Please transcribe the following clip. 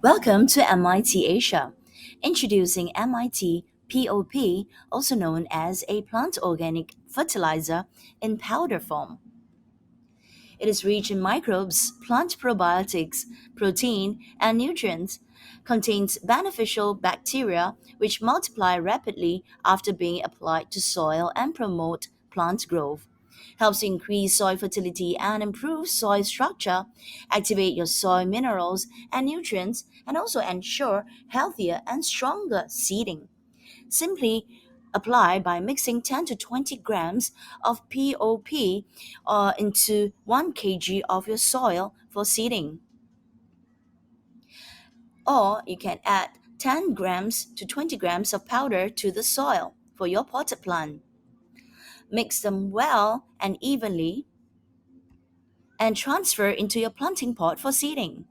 Welcome to MIT Asia. Introducing MIT POP, also known as a plant organic fertilizer in powder form. It is rich in microbes, plant probiotics, protein, and nutrients, contains beneficial bacteria which multiply rapidly after being applied to soil and promote plant growth. Helps increase soil fertility and improve soil structure, activate your soil minerals and nutrients, and also ensure healthier and stronger seeding. Simply apply by mixing 10 to 20 grams of POP into 1 kg of your soil for seeding. Or you can add 10 grams to 20 grams of powder to the soil for your potted plant. Mix them well and evenly and transfer into your planting pot for seeding.